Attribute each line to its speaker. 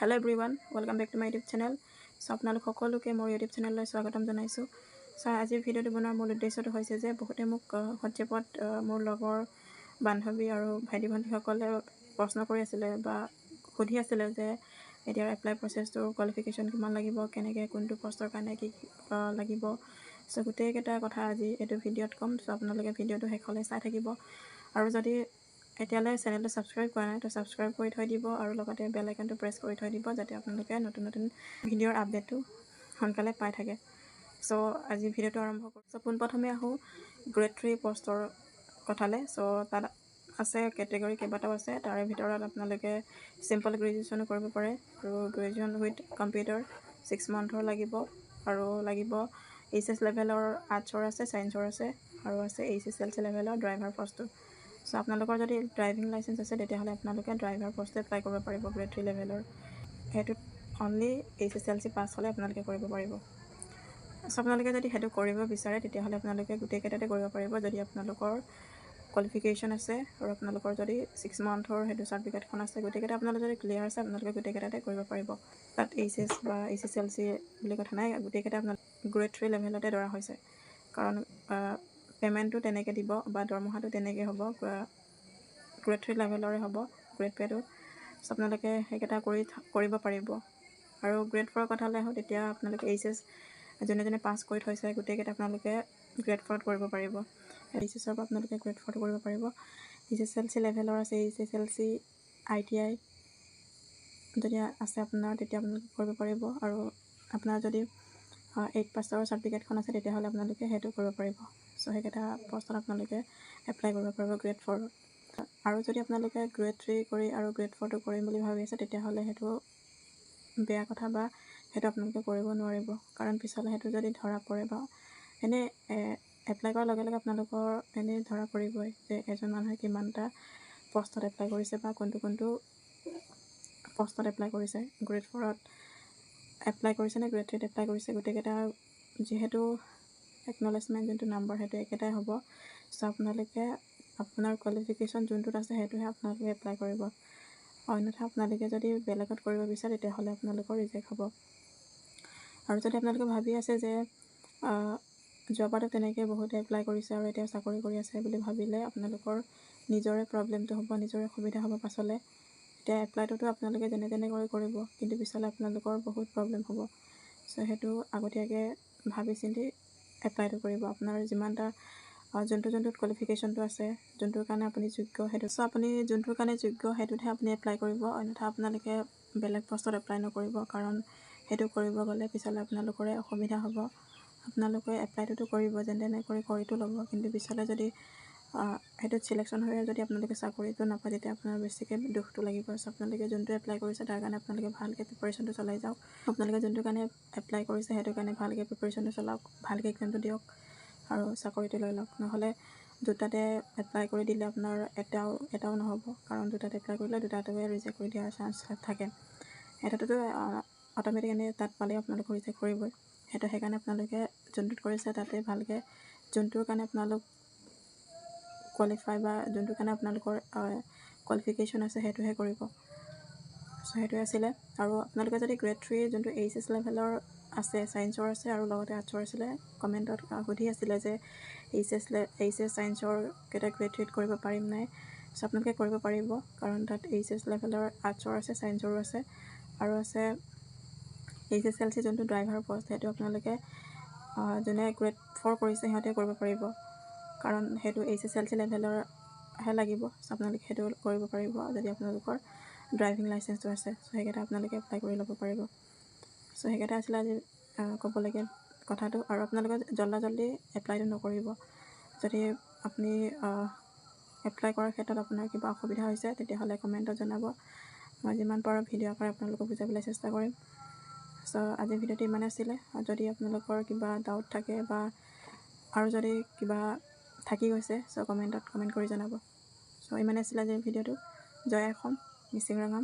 Speaker 1: Hello everyone, welcome back to my YouTube channel. So আপোনালোক সকলোকে মোৰ YouTube চেনেললৈ স্বাগতম জনাইছো। So আজিৰ ভিডিঅ'টো বনোৱাৰ মূল উদ্দেশ্যটো হৈছে যে বহুতে মোক হোৱাটছএপত মোৰ লগৰ বান্ধৱী আৰু ভাইটি ভণ্টিসকলে প্ৰশ্ন কৰি আছিল বা সুধি আছিল যে এতিয়াৰ এপ্লাই প্ৰচেছটো কোৱালিফিকেশ্যন কিমান লাগিব, কেনেকৈ কোনটো পোষ্টৰ কাৰণে কি লাগিব। So গোটেইকেইটা কথা আজি এইটো ভিডিঅ'ত ক'ম। So আপোনালোকে ভিডিঅ'টো শেষলৈ চাই থাকিব আৰু যদি এতিয়ালৈ চেনেলটো সাবস্ক্ৰাইব কৰা নাই তো সাবস্ক্ৰাইব কৰি থৈ দিব আৰু লগতে বেল আইকনটো প্ৰেছ কৰি থৈ দিব যাতে আপোনালোকে নতুন নতুন ভিডিঅ'ৰ আপডেটটো সোনকালে পাই থাকে। সো আজি ভিডিঅ'টো আৰম্ভ কৰোঁ। সো পোনপ্ৰথমে আহোঁ গ্ৰেড 3 পোষ্টৰ কথালৈ। সো তাত আছে কেটেগৰী কেইবাটাও আছে। তাৰে ভিতৰত আপোনালোকে চিম্পল গ্ৰেজুৱেশ্যনো কৰিব পাৰে আৰু গ্ৰেজুৱেশ্যন উইথ কম্পিউটাৰ 6 মান্থৰ লাগিব আৰু লাগিব এইচএছ লেভেলৰ আৰ্টছৰ আছে, ছায়েন্সৰ আছে আৰু আছে এইচএছএলচি লেভেলৰ ড্ৰাইভাৰ পোষ্টটো। সো আপোনালোকৰ যদি ড্ৰাইভিং লাইচেন্স আছে তেতিয়াহ'লে আপোনালোকে ড্ৰাইভাৰ পোষ্টটো এপ্লাই কৰিব পাৰিব গ্ৰেড 3 লেভেলৰ। সেইটোত অনলি এইচএছএলচি পাছ হ'লে আপোনালোকে কৰিব পাৰিব। সো আপোনালোকে যদি সেইটো কৰিব বিচাৰে তেতিয়াহ'লে আপোনালোকে গোটেইকেইটাতে কৰিব পাৰিব যদি আপোনালোকৰ কোৱালিফিকেশ্যন আছে আৰু আপোনালোকৰ যদি 6 মান্থৰ সেইটো চাৰ্টিফিকেটখন আছে, গোটেইকেইটা আপোনালোকৰ যদি ক্লিয়াৰ আছে আপোনালোকে গোটেইকেইটাতে কৰিব পাৰিব। তাত এইচএছ বা এইচএছএলচি বুলি কথা নাই, গোটেইকেইটা আপোনালোকে গ্ৰেড 3 লেভেলতে ধৰা হৈছে কাৰণ পে'মেণ্টটো তেনেকৈ দিব বা দৰমহাটো তেনেকৈ হ'ব, গ্ৰেড 3 লেভেলৰে হ'ব গ্ৰেড পে'টো। সো আপোনালোকে সেইকেইটা কৰিব পাৰিব। আৰু গ্ৰেড 4ৰ কথালৈ আহোঁ তেতিয়া আপোনালোকে এইচএছ যোনে যোনে পাছ কৰি থৈছে গোটেইকেইটা আপোনালোকে গ্ৰেড 4ত কৰিব পাৰিব। এইচএছৰ পৰা আপোনালোকে গ্ৰেড 4ত কৰিব পাৰিব। এইচএছএলচি লেভেলৰ আছে এইচএছএলচি ITI যদি আছে আপোনাৰ তেতিয়া আপোনালোকে কৰিব পাৰিব আৰু আপোনাৰ যদি 8 পাছৰ চাৰ্টিফিকেটখন আছে তেতিয়াহ'লে আপোনালোকে সেইটো কৰিব পাৰিব। সো সেইকেইটা পোষ্টত আপোনালোকে এপ্লাই কৰিব পাৰিব গ্ৰেড 4ত। আৰু যদি আপোনালোকে গ্ৰেড 3 কৰি আৰু গ্ৰেড 4টো কৰিম বুলি ভাবি আছে তেতিয়াহ'লে সেইটো বেয়া কথা বা সেইটো আপোনালোকে কৰিব নোৱাৰিব কাৰণ পিছলৈ সেইটো যদি ধৰা পৰে বা এনেই এপ্লাই কৰাৰ লগে লগে আপোনালোকৰ এনেই ধৰা পৰিবই যে এজন মানুহে কিমানটা পোষ্টত এপ্লাই কৰিছে বা কোনটো পোষ্টত এপ্লাই কৰিছে, গ্ৰেড 4ত এপ্লাই কৰিছে নে গ্ৰেড 3ত এপ্লাই কৰিছে। গোটেইকেইটা যিহেতু একনলেজমেণ্ট যোনটো নাম্বাৰ সেইটো একেটাই হ'ব। সো আপোনালোকে আপোনাৰ কোৱালিফিকেশ্যন যোনটোত আছে সেইটোহে আপোনালোকে এপ্লাই কৰিব, অন্যথা আপোনালোকে যদি বেলেগত কৰিব বিচাৰে তেতিয়াহ'লে আপোনালোকৰ ৰিজেক্ট হ'ব। আৰু যদি আপোনালোকে ভাবি আছে যে যোৱাবাৰতো তেনেকৈ বহুতে এপ্লাই কৰিছে আৰু এতিয়া চাকৰি কৰি আছে বুলি ভাবিলে আপোনালোকৰ নিজৰে প্ৰব্লেমটো হ'ব, নিজৰে সুবিধা হ'ব পাছলৈ। এতিয়া এপ্লাইটোতো আপোনালোকে যেনে তেনে কৰিব কিন্তু পিছলৈ আপোনালোকৰ বহুত প্ৰব্লেম হ'ব। সো সেইটো আগতীয়াকৈ ভাবি চিন্তি এপ্লাইটো কৰিব। আপোনাৰ যিমানটা যোনটোত কোৱালিফিকেশ্যনটো আছে, যোনটোৰ কাৰণে আপুনি যোগ্য সেইটো। সো আপুনি যোনটোৰ কাৰণে যোগ্য সেইটোতহে আপুনি এপ্লাই কৰিব, অন্যথা আপোনালোকে বেলেগ পোষ্টত এপ্লাই নকৰিব কাৰণ সেইটো কৰিব গ'লে পিছলৈ আপোনালোকৰে অসুবিধা হ'ব। আপোনালোকে এপ্লাইটোতো কৰিব যেনে তেনে কৰিতো ল'ব কিন্তু পিছলৈ যদি সেইটোত চিলেকশ্যন হৈ যদি আপোনালোকে চাকৰিটো নাপায় তেতিয়া আপোনাৰ বেছিকৈ দুখটো লাগিব। সো আপোনালোকে যোনটো এপ্লাই কৰিছে তাৰ কাৰণে আপোনালোকে ভালকৈ প্ৰিপাৰেশ্যনটো চলাই যাওক। আপোনালোকে যোনটো কাৰণে এপ্লাই কৰিছে সেইটো কাৰণে ভালকৈ প্ৰিপাৰেশ্যনটো চলাওক, ভালকৈ এক্সামটো দিয়ক আৰু চাকৰিটো লৈ লওক। নহ'লে দুটাতে এপ্লাই কৰি দিলে আপোনাৰ এটাও নহ'ব কাৰণ দুটাতে এপ্লাই কৰিলে দুটাটোৱে ৰিজেক্ট কৰি দিয়াৰ চান্স থাকে। এটাটোতো অট'মেটিক এনেই তাত পালেও আপোনালোকক ৰিজেক্ট কৰিবই। সেইকাৰণে আপোনালোকে যোনটোত কৰিছে তাতে ভালকৈ যোনটোৰ কাৰণে আপোনালোক কোৱালিফাই বা যোনটোৰ কাৰণে আপোনালোকৰ কোৱালিফিকেশ্যন আছে সেইটোহে কৰিব। সো সেইটোৱে আছিলে। আৰু আপোনালোকে যদি গ্ৰেড 3 যোনটো এইচএছ লেভেলৰ আছে, ছায়েন্সৰ আছে আৰু লগতে আৰ্টছৰ আছিলে, কমেণ্টত সুধি আছিলে যে এইচএছ ছায়েন্সৰ কেইটা গ্ৰেড 3ত কৰিব পাৰিম নাই। সো আপোনালোকে কৰিব পাৰিব কাৰণ তাত এইচএছ লেভেলৰ আৰ্টছৰ আছে, ছায়েন্সৰো আছে আৰু আছে এইচএছএলচি যোনটো ড্ৰাইভাৰ পোষ্ট সেইটো আপোনালোকে যোনে গ্ৰেড 4 কৰিছে সিহঁতে কৰিব পাৰিব কাৰণ সেইটো এইচএছএলচি লেভেলৰহে লাগিব। সো আপোনালোকে সেইটো কৰিব পাৰিব যদি আপোনালোকৰ ড্ৰাইভিং লাইচেন্সটো আছে। সো সেইকেইটা আপোনালোকে এপ্লাই কৰি ল'ব পাৰিব। সো সেইকেইটা আছিলে আজি ক'বলগীয়া কথাটো। আৰু আপোনালোকে জল্দি এপ্লাইটো নকৰিব। যদি আপুনি এপ্লাই কৰাৰ ক্ষেত্ৰত আপোনাৰ কিবা অসুবিধা হৈছে তেতিয়াহ'লে কমেণ্টত জনাব, মই যিমান পাৰোঁ ভিডিঅ' আকাৰে আপোনালোকক বুজাবলৈ চেষ্টা কৰিম। সো আজিৰ ভিডিঅ'টো ইমানেই আছিলে। যদি আপোনালোকৰ কিবা ডাউট থাকে বা আৰু যদি কিবা থাকি গৈছে সো কমেণ্ট কৰি জনাব। সো ইমানেই আছিলে আজিৰ ভিডিঅ'টো। জয় অসম, মিচিং ৰঙাম,